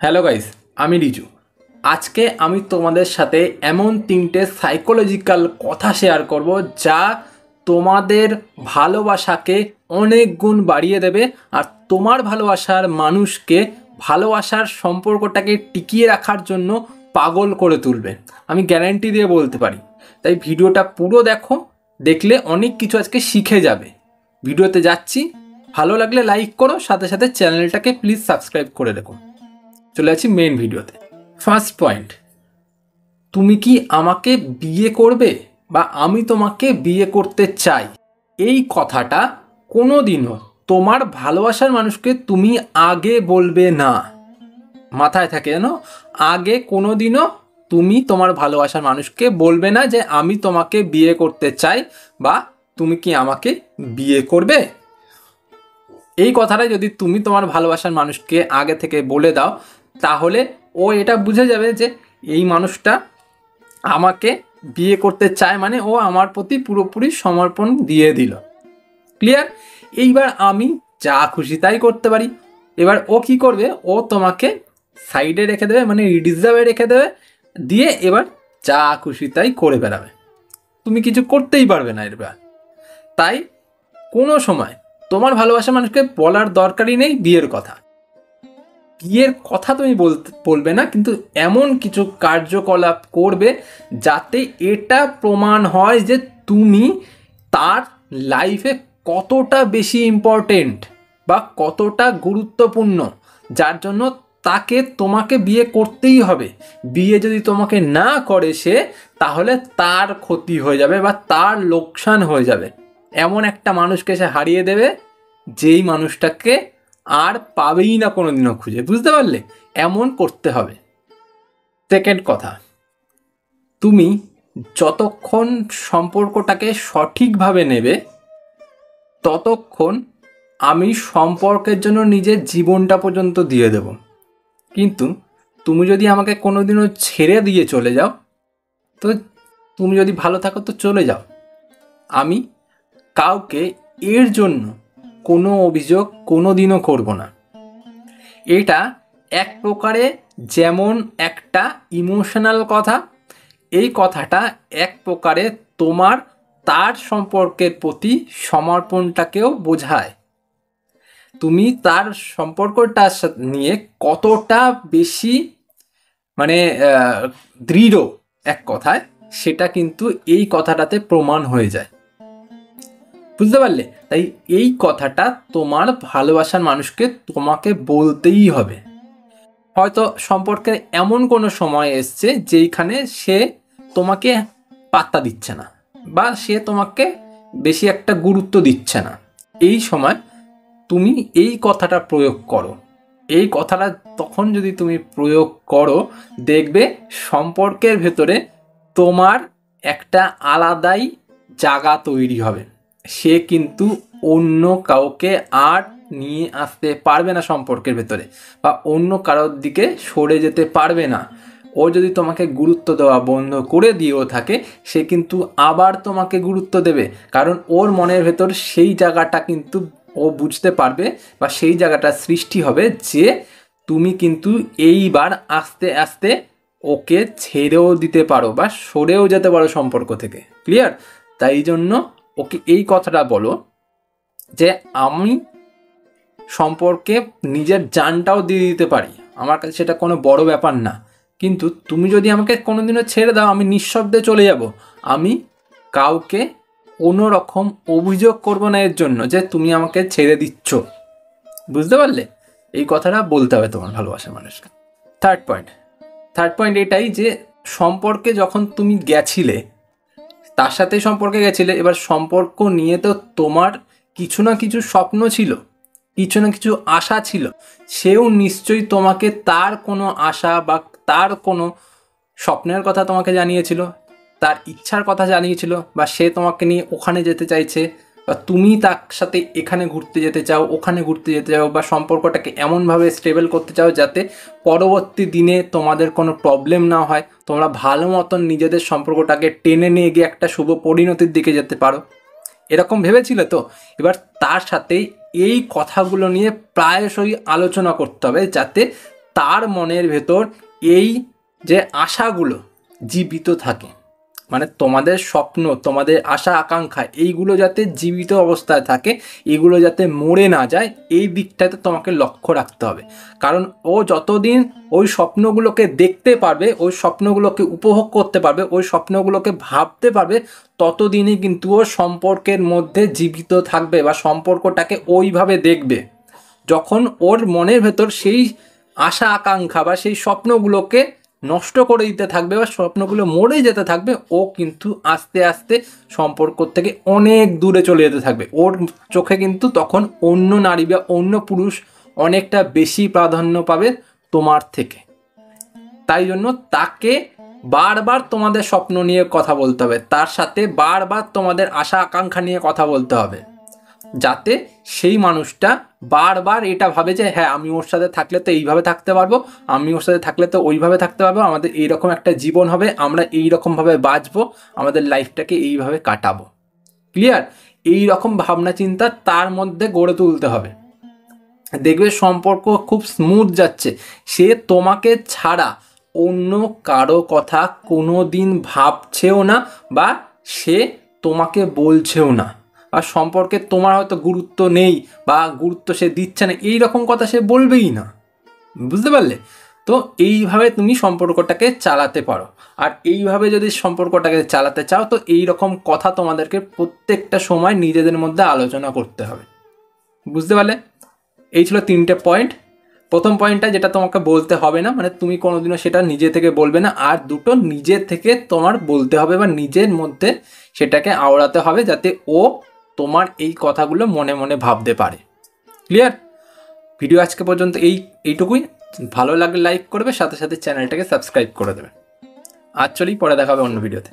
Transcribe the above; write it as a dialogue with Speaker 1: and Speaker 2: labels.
Speaker 1: Hello guys, আমি রিজু। আজকে আমি তোমাদের সাথে এমন তিনটে সাইকোলজিক্যাল কথা শেয়ার করব যা তোমাদের ভালোবাসাকে অনেক গুণ বাড়িয়ে দেবে আর তোমার ভালোবাসার মানুষকে ভালোবাসার সম্পর্কটাকে টিকিয়ে রাখার জন্য পাগল করে তুলবে। আমি গ্যারান্টি দিয়ে বলতে পারি। তাই ভিডিওটা পুরো দেখো, দেখলে অনেক কিছু আজকে শিখে যাবে। ভিডিওতে যাচ্ছি, ভালো লাগলে লাইক করো, সাথে সাথে চ্যানেলটাকে প্লিজ সাবস্ক্রাইব করে রেখো। চলে যাচ্ছি মেন ভিডিওতে। ফার্স্ট পয়েন্ট, তুমি কি আমাকে বিয়ে করবে বা আমি তোমাকে বিয়ে করতে চাই, এই কথাটা কোনোদিনও তোমার ভালোবাসার মানুষকে তুমি আগে বলবে না। মাথায় থাকে যেন, আগে কোনোদিনও তুমি তোমার ভালোবাসার মানুষকে বলবে না যে আমি তোমাকে বিয়ে করতে চাই বা তুমি কি আমাকে বিয়ে করবে। এই কথাটা যদি তুমি তোমার ভালোবাসার মানুষকে আগে থেকে বলে দাও, তাহলে ও এটা বুঝে যাবে যে এই মানুষটা আমাকে বিয়ে করতে চায়, মানে ও আমার প্রতি পুরোপুরি সমর্পণ দিয়ে দিল। ক্লিয়ার? এইবার আমি যা খুশি তাই করতে পারি। এবার ও কি করবে, ও তোমাকে সাইডে রেখে দেবে, মানে রিজার্ভে রেখে দেবে, দিয়ে এবার যা খুশি তাই করে বেড়াবে। তুমি কিছু করতেই পারবে না এবার। তাই কোনো সময় তোমার ভালোবাসার মানুষকে বলার দরকারই নেই বিয়ের কথা। বিয়ের কথা তুমি বলবে না, কিন্তু এমন কিছু কার্যকলাপ করবে যাতে এটা প্রমাণ হয় যে তুমি তার লাইফে কতটা বেশি ইম্পর্টেন্ট বা কতটা গুরুত্বপূর্ণ, যার জন্য তাকে তোমাকে বিয়ে করতেই হবে। বিয়ে যদি তোমাকে না করে সে, তাহলে তার ক্ষতি হয়ে যাবে বা তার লোকসান হয়ে যাবে। এমন একটা মানুষকে সে হারিয়ে দেবে যেই মানুষটাকে আর পাবেই না কোনোদিনও খুঁজে। বুঝতে পারলে? এমন করতে হবে। সেকেন্ড কথা, তুমি যতক্ষণ সম্পর্কটাকে সঠিকভাবে নেবে ততক্ষণ আমি সম্পর্কের জন্য নিজের জীবনটা পর্যন্ত দিয়ে দেব। কিন্তু তুমি যদি আমাকে কোনোদিনও ছেড়ে দিয়ে চলে যাও, তো তুমি যদি ভালো থাকো তো চলে যাও। আমি কাউকে এর জন্য কোনো অভিযোগ কোনোদিনও করব না। এটা এক প্রকারে যেমন একটা ইমোশনাল কথা, এই কথাটা এক প্রকারে তোমার তার সম্পর্কের প্রতি সমর্পণটাকেও বোঝায়। তুমি তার সম্পর্কটার সাথে নিয়ে কতটা বেশি মানে দৃঢ়, এক কথায় সেটা কিন্তু এই কথাটাতে প্রমাণ হয়ে যায়। বুঝতে পারলে? তাই এই কথাটা তোমার ভালোবাসার মানুষকে তোমাকে বলতেই হবে। হয়তো সম্পর্কের এমন কোনো সময় এসছে যেইখানে সে তোমাকে পাত্তা দিচ্ছে না বা সে তোমাকে বেশি একটা গুরুত্ব দিচ্ছে না। এই সময় তুমি এই কথাটা প্রয়োগ করো। এই কথাটা তখন যদি তুমি প্রয়োগ করো, দেখবে সম্পর্কের ভেতরে তোমার একটা আলাদাই জায়গা তৈরি হবে। সে কিন্তু অন্য কাউকে আর নিয়ে আসতে পারবে না সম্পর্কের ভেতরে, বা অন্য কারোর দিকে সরে যেতে পারবে না। ও যদি তোমাকে গুরুত্ব দেওয়া বন্ধ করে দিয়েও থাকে, সে কিন্তু আবার তোমাকে গুরুত্ব দেবে, কারণ ওর মনের ভেতর সেই জায়গাটা কিন্তু ও বুঝতে পারবে বা সেই জায়গাটা সৃষ্টি হবে যে তুমি কিন্তু এইবার আস্তে আস্তে ওকে ছেড়েও দিতে পারো বা সরেও যেতে পারো সম্পর্ক থেকে। ক্লিয়ার? তাই জন্য ওকে এই কথাটা বলো যে আমি সম্পর্কে নিজের জানটাও দিয়ে দিতে পারি, আমার কাছে সেটা কোনো বড় ব্যাপার না। কিন্তু তুমি যদি আমাকে কোনোদিনও ছেড়ে দাও, আমি নিঃশব্দে চলে যাব। আমি কাউকে কোনো রকম অভিযোগ করব না এর জন্য যে তুমি আমাকে ছেড়ে দিচ্ছ। বুঝতে পারলে? এই কথাটা বলতে হবে তোমার ভালোবাসার মানুষকে। থার্ড পয়েন্ট এটাই যে সম্পর্কে যখন তুমি গেছিলে, তার সাথে সম্পর্কে গেছিলে, এবার সম্পর্ক নিয়ে তো তোমার কিছু না কিছু স্বপ্ন ছিল, কিছু না কিছু আশা ছিল। সেও নিশ্চয়ই তোমাকে তার কোনো আশা বা তার কোনো স্বপ্নের কথা তোমাকে জানিয়েছিল, তার ইচ্ছার কথা জানিয়েছিল, বা সে তোমাকে নিয়ে ওখানে যেতে চাইছে, বা তুমি তার সাথে এখানে ঘুরতে যেতে চাও, ওখানে ঘুরতে যেতে চাও, বা সম্পর্কটাকে এমনভাবে স্টেবল করতে চাও যাতে পরবর্তী দিনে তোমাদের কোনো প্রবলেম না হয়, তোমরা ভালো মতন নিজেদের সম্পর্কটাকে টেনে নিয়ে গিয়ে একটা শুভ পরিণতির দিকে যেতে পারো। এরকম ভেবেছিলে তো? এবার তার সাথে এই কথাগুলো নিয়ে প্রায়শই আলোচনা করতে হবে যাতে তার মনের ভেতর এই যে আশাগুলো জীবিত থাকে, মানে তোমাদের স্বপ্ন, তোমাদের আশা আকাঙ্ক্ষা এইগুলো যাতে জীবিত অবস্থায় থাকে, এগুলো যাতে মরে না যায়, এই দিকটাতে তোমাকে লক্ষ্য রাখতে হবে। কারণ ও যতদিন ওই স্বপ্নগুলোকে দেখতে পারবে, ওই স্বপ্নগুলোকে উপভোগ করতে পারবে, ওই স্বপ্নগুলোকে ভাবতে পারবে, ততদিনই কিন্তু ও সম্পর্কের মধ্যে জীবিত থাকবে বা সম্পর্কটাকে ওইভাবে দেখবে। যখন ওর মনের ভেতর সেই আশা আকাঙ্ক্ষা বা সেই স্বপ্নগুলোকে নষ্ট করে দিতে থাকবে বা স্বপ্নগুলো মরে যেতে থাকবে, ও কিন্তু আস্তে আস্তে সম্পর্ক থেকে অনেক দূরে চলে যেতে থাকবে। ওর চোখে কিন্তু তখন অন্য নারী বা অন্য পুরুষ অনেকটা বেশি প্রাধান্য পাবে তোমার থেকে। তাই জন্য তাকে বারবার তোমাদের স্বপ্ন নিয়ে কথা বলতে হবে, তার সাথে বারবার তোমাদের আশা আকাঙ্ক্ষা নিয়ে কথা বলতে হবে, যাতে সেই মানুষটা বারবার এটা ভাবে যে হ্যাঁ, আমি ওর সাথে থাকলে তো এইভাবে থাকতে পারবো, আমি ওর সাথে থাকলে তো ওইভাবে থাকতে পারবো, আমাদের এইরকম একটা জীবন হবে, আমরা এইরকমভাবে বাঁচবো, আমাদের লাইফটাকে এইভাবে কাটাবো। ক্লিয়ার? এই রকম ভাবনা চিন্তা তার মধ্যে গড়ে তুলতে হবে। দেখবে সম্পর্ক খুব স্মুথ যাচ্ছে, সে তোমাকে ছাড়া অন্য কারো কথা কোনো দিন ভাবছেও না বা সে তোমাকে বলছেও না, আর সম্পর্কে তোমার হয়তো গুরুত্ব নেই বা গুরুত্ব সে দিচ্ছে না, এই রকম কথা সে বলবেই না। বুঝতে পারলে? তো এইভাবে তুমি সম্পর্কটাকে চালাতে পারো। আর এইভাবে যদি সম্পর্কটাকে চালাতে চাও, তো এই রকম কথা তোমাদেরকে প্রত্যেকটা সময় নিজেদের মধ্যে আলোচনা করতে হবে। বুঝতে পারলে? এই ছিল 3টে পয়েন্ট। প্রথম পয়েন্টটা যেটা তোমাকে বলতে হবে না, মানে তুমি কোনোদিনও সেটা নিজে থেকে বলবে না। আর দুটো, নিজের থেকে তোমার বলতে হবে বা নিজের মধ্যে সেটাকে আওড়াতে হবে, যাতে ও তোমার এই কথাগুলো মনে মনে ভাবতে পারে। ক্লিয়ার? ভিডিও আজকে পর্যন্ত এইটুকুই। ভালো লাগলে লাইক করবে, সাথে সাথে চ্যানেলটাকে সাবস্ক্রাইব করে দেবে। আজ চলি, পরে দেখা হবে অন্য ভিডিওতে।